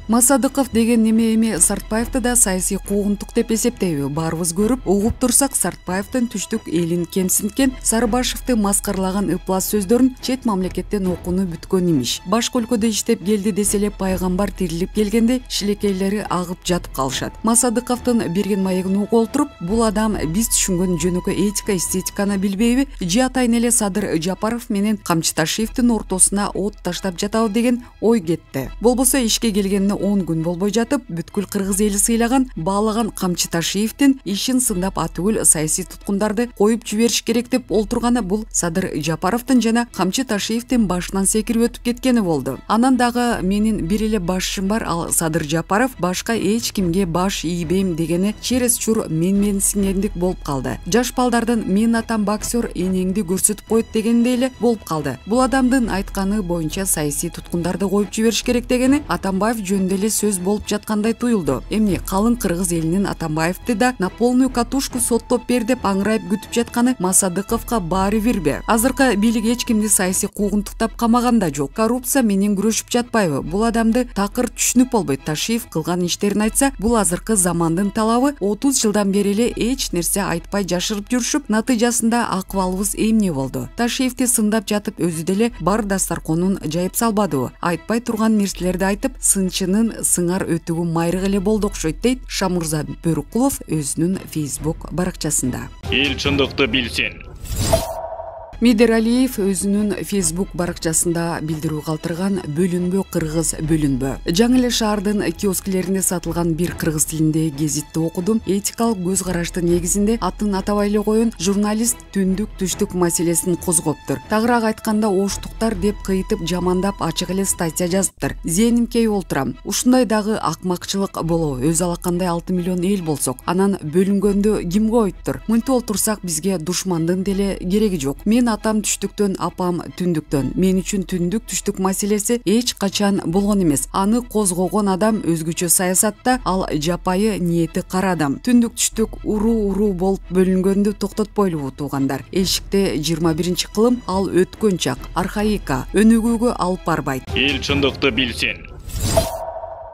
Масадыков деген неме эми Сартбаевды да саясий куугунтук деп эсептейби? Баарыбыз көрүп, угуп турсак, Сартбаевдин түштүк элин кемсинткен, Сарыбашевди маскарлаган ыплас сөздөрүн чет мамлекеттен окууну бүткөн имиш. Башка өлкөдө иштеп келди десе эле пайгамбар тирилип келгенде шилекейлери агып жатып калышат. Масадыковдун берген маегин угуп олтуруп, бул адам биз түшүнгөн жөнөкөй этика, эстетиканы билбейби? Же атайын эле Садыр Жапаров менен Камчы Ташиевдин ортосуна от таштап жатабы деген ой кетти. Болбосо ишке келгенине 10 күн болбой жатып, бүткүл кыргыз эли сыйлаган, баалаган Камчы Ташиевдин ишин сындап атүгүл саясий туткундарды коюп жибериш керек деп олтурганы бул Садыр Жапаровдун жана Камчы Ташиевдин башынан секирип өтүп кеткени болду. Анан дагы менин бир эле башчым бар, ал Садыр Жапаров башка эч кимге баш ийбейм дегени чересчур менменсингендик болуп калды. Жаш балдардын мен атам боксер, энеңди көрсөтүп коет дегендей эле болуп калды. Бул адамдын айтканы боюнча саясий туткундарды коюп жибериш керек дегени Атамбаев жөнүндө эле сөз болуп жаткандай туюлду. Эмне калың кыргыз элинин Атамбаевди да на полную катушку соттоп бер деп аңырайып күтүп жатканы Масадыковго баары бирби? Азыркы бийлик эч кимди саясий куугунтуктап камаган да жок. Коррупция менен күрөшүп жатпайбы? Бул адамды такыр түшүнүп болбойт. Ташиев кылган иштерин айтса, бул азыркы замандын талабы. 30 жылдан бери эле эч нерсе айтпай жашырып жүрүшүп, натыйжасында акыбалыбыз эмне болду? Ташиевди сындап жатып өзү деле бар дастарконун жайып салбадыбы? Айтпай турган нерселерди айтып, сынчынын сыңар өтүгү майрык эле болду окшойт, дейт Шамурза Бөрүкулов өзүнүн Facebook баракчасында. Эл чындыкты билсин. Медералиев өзүнүн Facebook баракчасында билдирүү калтырган бөлүнбө кыргыз бөлүнбө. Жаңы эле шаардын киоскилеринде сатылган бир кыргыз тилиндеги гезитти окудум. Этикалык көз караштын негизинде атын атабай эле коюн журналист түндүк түштүк маселесин козгоптур. Тагыраак айтканда оштуктар деп кыйтып жамандап ачык эле статья жазыптыр. Зээним кейип олтурам. Ушундай дагы акмакчылык болобу? Өз алакандай 6 миллион эл болсок, анан бөлүнгөндө кимге оюттур? Мынтип олтурсак бизге душмандын деле кереги жок. Мен атам түштүктөн, апам түндүктөн. Мен үчүн түндүк түштүк маселеси эч качан болгон эмес. Аны козгогон адам өзгөчө саясатта, ал жапайы ниети кара адам. Түндүк түштүк уруу болуп бөлүнгөндү токтотпойлубу туугандар? Элшикте 21-кылым, ал өткөн чак, архаика, өнүгүүгө алып барбайт. Эл чындыкты билсин.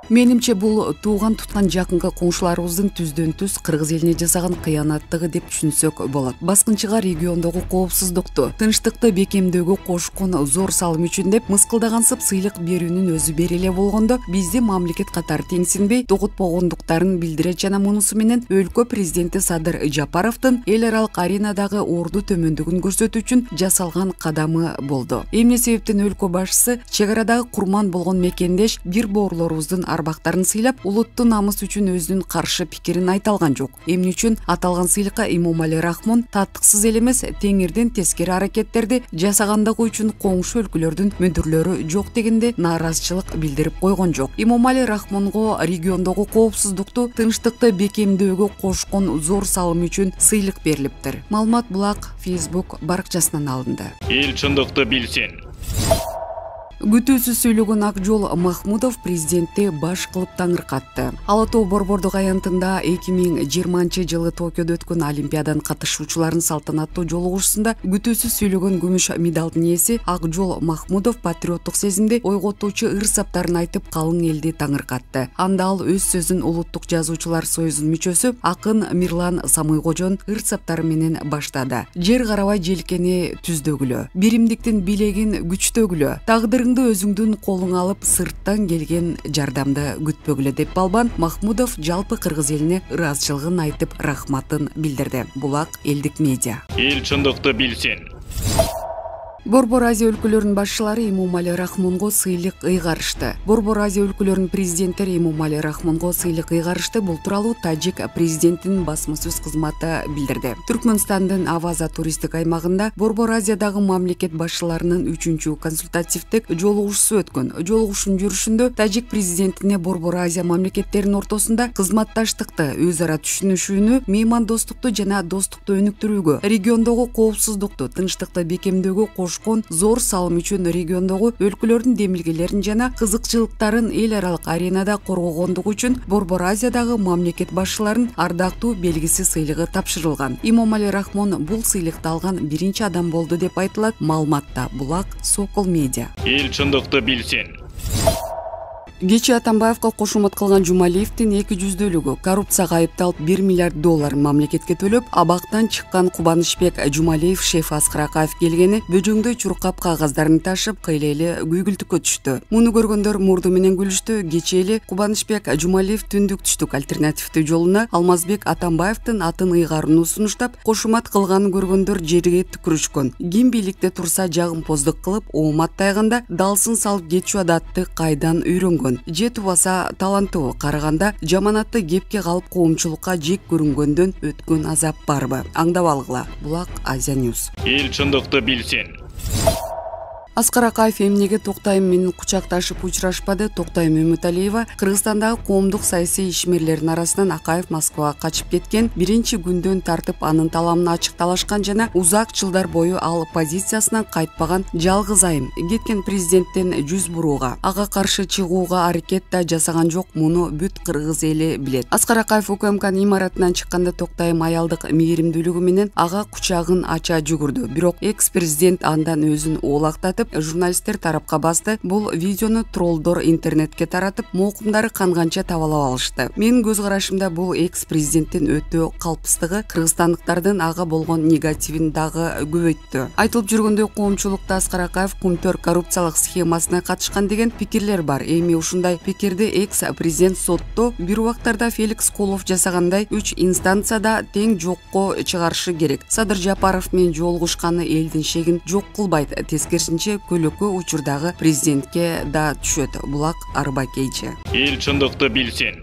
Менимче бул тууган туткан жакынкы коңшуларыбыздын түздөн түз кыргыз элине жасаган кыянаттыгы деп түшүнсөк болот. Баскынчыга региондогу коопсуздукту, тынчтыкты бекемдөөгө кошкон зор салым үчүн деп мыскылдагансып сыйлык берүүнүн өзү бери эле болгондо бизди мамлекет катары теңсинбей тогутпогондуктарын билдирет жана мунусу менен өлкө президенти Садыр Жапаровдун эл аралык аренадагы орду төмөндүгүн көрсөтүү үчүн жасалган кадамы болду. Эмне себептен өлкө башчысы чек арадагы курман болгон мекендеш бир боорлорубуздун арбактарын сыйлап, улуттун намысы үчүн өзүнүн каршы пикирин айта алган жок. Эмне үчүн аталган сыйлыкка Имомали Рахмон татыксыз эле эмес, теңирден тескери аракеттерди жасагандыгы үчүн коңшу өлкөлөрдүн мүдүрлөрү жок дегенде нааразычылык билдирип койгон жок. Имомали Рахмонго региондогу коопсуздукту, тынчтыкты бекемдөөгө кошкон зор салым үчүн сыйлык берилиптир. Маалымат булак Facebook баракчасынан алынды. Эл чындыкты билсин. Күтүүсүз сүйлөгөн Акжол Махмудов президентти баш кылып таңыркатты. Ала Тоо борбордук аянтында 2020-жылы Токиодо өткөн Олимпиаданын катышуучуларын салтанаттуу жолугушуусунда күтүүсүз сүйлөгөн күмүш медалдын ээси Акжол Махмудов патриоттук сезимди ойготуучу ыр-саптарын айтып калың элди таңыркатты. Анда ал өз сөзүн Улуттук жазуучулар союзунун мүчөсү акын Мирлан Самыйкожонун ыр-саптары менен баштады. Жер карабай желкени түздөгүлө, биримдиктин билегин күчтөгүлө, тагдырың өзүңдүн колуңа алып сырттан келген жардамды күтпөгүлө деп Балбан Махмудов жалпы кыргыз элине ыраазычылыгын айтып рахматын билдирди. Булак элдик медиа. Эл чындыкты билсин. Борбор Азия өлкөлөрүнүн башчылары Имомали Рахмонго сыйлык ыйгарышты. Борбор Азия өлкөлөрүнүн президенттери Имомали Рахмонго сыйлык ыйгарышты. Бул тууралуу Тажик президентинин басма-сөз кызматы билдирди. Түркмөнстандын Аваза туристик аймагында Борбор Азиядагы мамлекет башчыларынын 3-чү консультативдик жолугушуусу өткөн. Жолугушуунун жүрүшүндө Тажик президентине Борбор Азия мамлекеттеринин ортосунда кызматташтыкты, өз ара түшүнүшүүнү, меймандостукту жана достукту өнүктүрүүгө, региондогу коопсуздукту, тынчтыкты бекемдөөгө зор салым үчүн региондогу өлкөлөрдүн демилгелерин жана кызыкчылыктарын эл аралык аренада коргогондугу үчүн Борбор Азиядагы мамлекет башчыларын ардактуу белгиси сыйлыгы тапшырылган. Имомали Рахмон бул сыйлыкты алган биринчи адам болду деп айтылат маалыматта. Булак Сокол медиа. Эл чындыкты билсин. Кечээ Атамбаевга кошумат кылган Жумалиевдин 200-дүүлүгү коррупцияга айыпталып $1 миллиард мамлекетке төлөп, абактан чыккан Кубанычбек Жумалиев шеф Аскар Акаев келгени бөжөңдөй чуркап кагаздарын ташып кыйлели күйгүлтүккө түштү. Муну көргөндөр мурду менен күлүштү. Кечээли Кубанычбек Жумалиев түндүк-түштүк альтернативдүү жолуна Алмазбек Атамбаевдин атын ыйгаарын сунуштап, кошумат кылганын көргөндөр жерге түкүрүшкөн. Ким бийликте турса жагымпоздук кылып, оомат тайганда далсын салып кетчү адатты кайдан үйрөнгөн. Же тубаса таланттуу, караганда жаманатты кепке калып коомчулукка жек көрүнгөндөн өткөн азап барбы? Аңдап алгыла. Булак Азия News. Эл чындыкты билсин. Аскар Акаев эмнеге Токтайм менен кучакташып учурашпады? Токтайм Үмүталиева Кыргызстандагы коомдук саясий ишмерлердин арасынан Акаев Москвага качып кеткен, биринчи күндөн тартып анын таламын ачык талашкан жана узак жылдар бою ал позициясынан кайтпаган жалгыз айым. Кеткен президенттен жүз бурууга, ага каршы чыгууга аракет да жасаган жок. Муну бүт кыргыз эли билет. Аскар Акаев УКМКнын имаратынан чыкканда Токтайм аялдык мээримдүүлүгү менен ага кучагын ача жүгүрдү. Бирок экс-президент андан өзүн оолактатып, журналисттер тарапка басты. Бул видеону троллдор интернетке таратып, моокумдары канганча табалап алышты. Менин көз карашымда бул экс-президенттин өтө калпыстыгы кыргызстандыктардын ага болгон негативин дагы көбөйттү. Айтылып жүргөндөй коомчулукта Аскар Акаев Кумтөр коррупциялык схемасына катышкан деген пикирлер бар. Эми ушундай пикирди экс-президент сотто бир убактарда Феликс Колов жасагандай 3 инстанцияда тең жокко чыгарышы керек. Садыр Жапаров менен жолугушканы элдин шегин жок кылбайт. Тескерисинче көлөкө учурдагы президентке да түшөт. Булак Арбакейчи. Эл чындыкты билсин.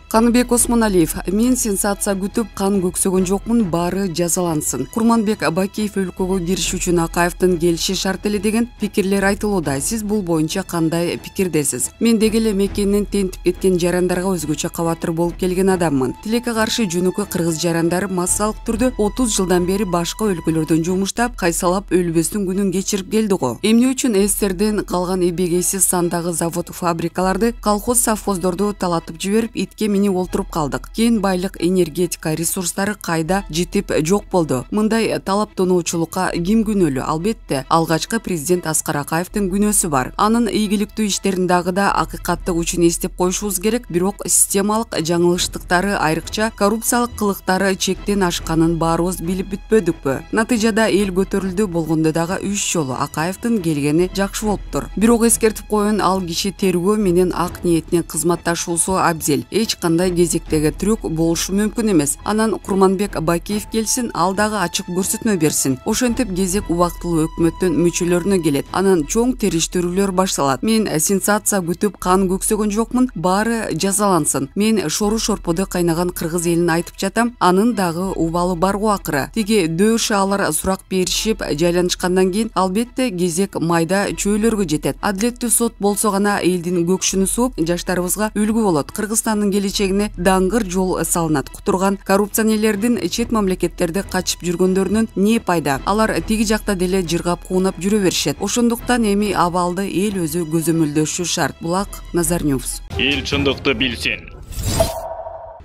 Каныбек Осмоналиев: мен сенсация күтүп кан көксөгөн жокмун, баары жазалансын. Курманбек Бакиев өлкөгө кириш үчүн Акаевдин келиши шарт эле деген пикирлер айтылууда. Сиз бул боюнча кандай пикирдесиз? Мен деги эле мекенинен тентип кеткен жарандарга өзгөчө кабатыр болуп келген адаммын. Тилекке каршы жөнөкөй кыргыз жарандары массалык түрдө 30 жылдан бери башка өлкөлөрдөн жумуштап, кайсалап өлбөстүн күнүн кечирип келди го. Эмне үчүн СССРден калган эбегейсиз сандагы завод фабрикаларды, колхоз совхоздорду талатып жиберип, итке олтуруп калдык? Кен байлык, энергетика ресурстары кайда жетип жок болду? Мындай талаптоочулукка ким күнөөлүү? Албетте, алгачкы президент Аскар Акаевдин күнөөсү бар. Анын ийгиликтүү иштерин дагы да акыйкаттык үчүн эстеп коюшубуз керек. Бирок системалык жаңылыштыктары, айрыкча коррупциялык кылыктары чектен ашканын баарыбыз билип бүтпөдүкпү? Натыйжада эл көтөрүлдү, болгондо дагы 3 жолу Акаевдин келгени жакшы болуптур. Бирок эскертип коеюн, ал киши тергөө менен ак ниетинен кызматташуусу абзел. Эч кандай кезектеги трюк болушу мүмкүн эмес. Анан Курманбек Бакиев келсин, ал дагы ачык көрсөтмө берсин. Ошентип кезек убактылуу өкмөттүн мүчөлөрүнө келет. Анан чоң териштирүүлөр башталат. Мен сенсация күтүп кан көксөгөн жокмун, баары жазалансын. Мен шору шорподу кайнаган кыргыз элин айтып жатам, анын дагы убалы бар го акыры. Тиги дөш алар сурак беришип жайланышкандан кийин албетте кезек майда чөйлөргө жетет. Адилеттүү сот болсо гана элдин көкшүнү сууп, жаштарыбызга үлгү болот. Кыргызстандын келечегине даңгыр жол салынат. Кутурган коррупционерлердин чет мамлекеттерде качып жүргөндөрүнүн не пайда? Алар тиги жакта деле жыргап куунап жүрө беришет. Ошондуктан эми абалды эл өзү көзөмөлдөшү шарт. Булак Назар News. Эл чындыкты билсин.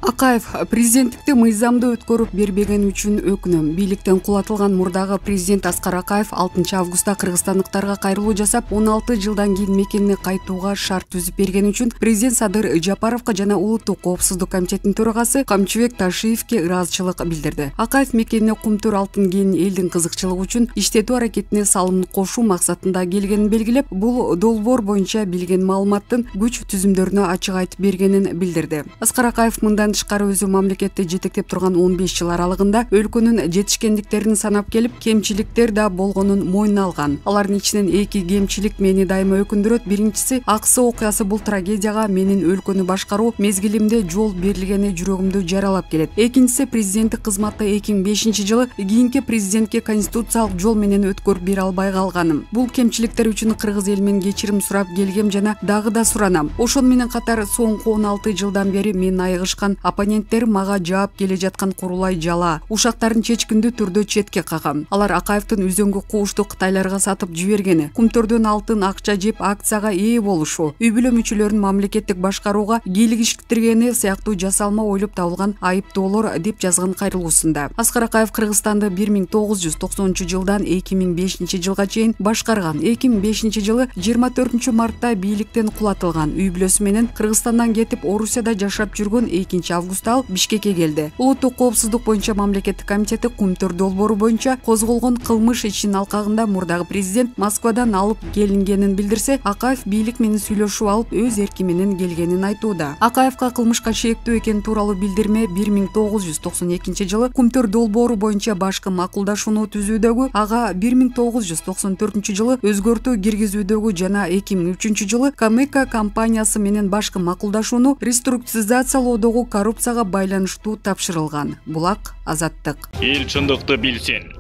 Акаев президенттикти мыйзамдуу өткөрүп бербеген үчүн өкүнөм. Бийликтен кулатылган мурдагы президент Аскар Акаев 6 августта кыргызстандыктарга кайрылуу жасап, 16 жылдан кийин мекенине кайтууга шарт түзүп берген үчүн президент Садыр Жапаровго жана Улуттук коопсуздук комитетинин төрагасы Камчыбек Ташиевке ыраазычылык билдирди. Акаев мекенине Кумтөр алтын кен элдин кызыкчылыгы үчүн иштетүү аракетине салымын кошуу максатында келгенин белгилеп, бул долбоор боюнча билген маалыматтын күч түзүмдөрүнө ачык айтып бергенин билдирди. Аскар Акаев мындан тышкары өзү мамлекетти жетектеп турган 15 жыл аралыгында өлкөнүн жетишкендиктерин санап келип, кемчиликтер да болгонун мойнуна алган. Алардын ичинен 2 кемчилик мени дайыма өкүндүрөт. Биринчиси, Аксы окуясы бул трагедияга менин өлкөнү башкаруу мезгилимде жол берилгени жүрөгүмдү жаралап келет. Экинчиси, президенттик кызматты 2005 жылы кийинки президентке конституциялык жол менен өткөрүп бере албай калганым. Бул кемчиликтер үчүн кыргыз эл менен кечирим сурап келгем жана дагы да суранам. Ошону менен катар соңку 16 жылдан бери мен айыгышкан Оппоненттер мага жаап келе жаткан курулай жала, ушактарын чечкиндүү түрдө четке кагам. Алар Акаевдин үзөңгү куушту Кытайларга сатып жибергени, кумтөрдөн алтын акча жеп акцияга ээ болушу, үй бүлө мүчөлөрүн мамлекеттик башкарууга кийлигиштиргени сыяктуу жасалма ойлоп табылган айыптоолор деп жазган кайрылуусунда. Аскар Акаев Кыргызстанды 1990-жылдан 2005-жылга чейин башкарган. 2005-жылы 24-мартта бийликтен кулатылган. Үй бүлөсү менен Кыргызстандан кетип Орусияда жашап жүргөн 2-августта ал Бишкекке келди. Улуттук коопсуздук боюнча мамлекеттик комитети Кумтөр долбоору боюнча козголгон кылмыш ишинин алкагында мурдагы президент Москвадан алып келингенин билдирсе, Акаев бийлик менен сүйлөшүп алып өз эрки менен келгенин айтууда. Акаевка кылмышка шектүү экени тууралуу билдирме 1992-жылы Кумтөр долбоору боюнча башкы макулдашууну түзүүдөгү, ага 1994-жылы өзгөртүү киргизүүдөгү жана 2003-жылы Камека компаниясы менен башкы макулдашууну реструктуризациялоодогу коррупцияга байланыштуу тапшырылган. Булак Азаттык. Эл чындыкты билсин.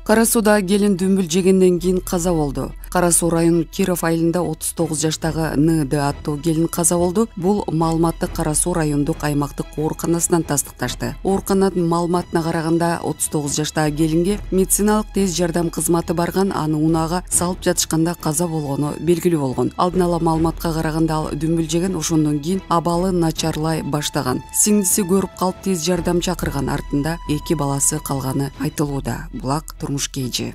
Кара сууда келин дүмбүл жегенден кийин каза болду. Кара суу районунун Киров айылында 39 жаштагы НД аттуу келин каза болду. Бул маалыматты Кара суу райондук аймактык ооруканасынан тастыкташты. Оорукананын маалыматына караганда 39 жаштагы келинге медициналык тез жардам кызматы барган, аны унаага салып жатышканда каза болгону белгилүү болгон. Алдын ала маалыматка караганда ал дүмбүл жеген, ошондон кийин абалы начарлай баштаган. Сиңдиси көрүп калып тез жардам чакырган, артында 2 баласы калганы айтылууда. Булак Турмуш Кейжи.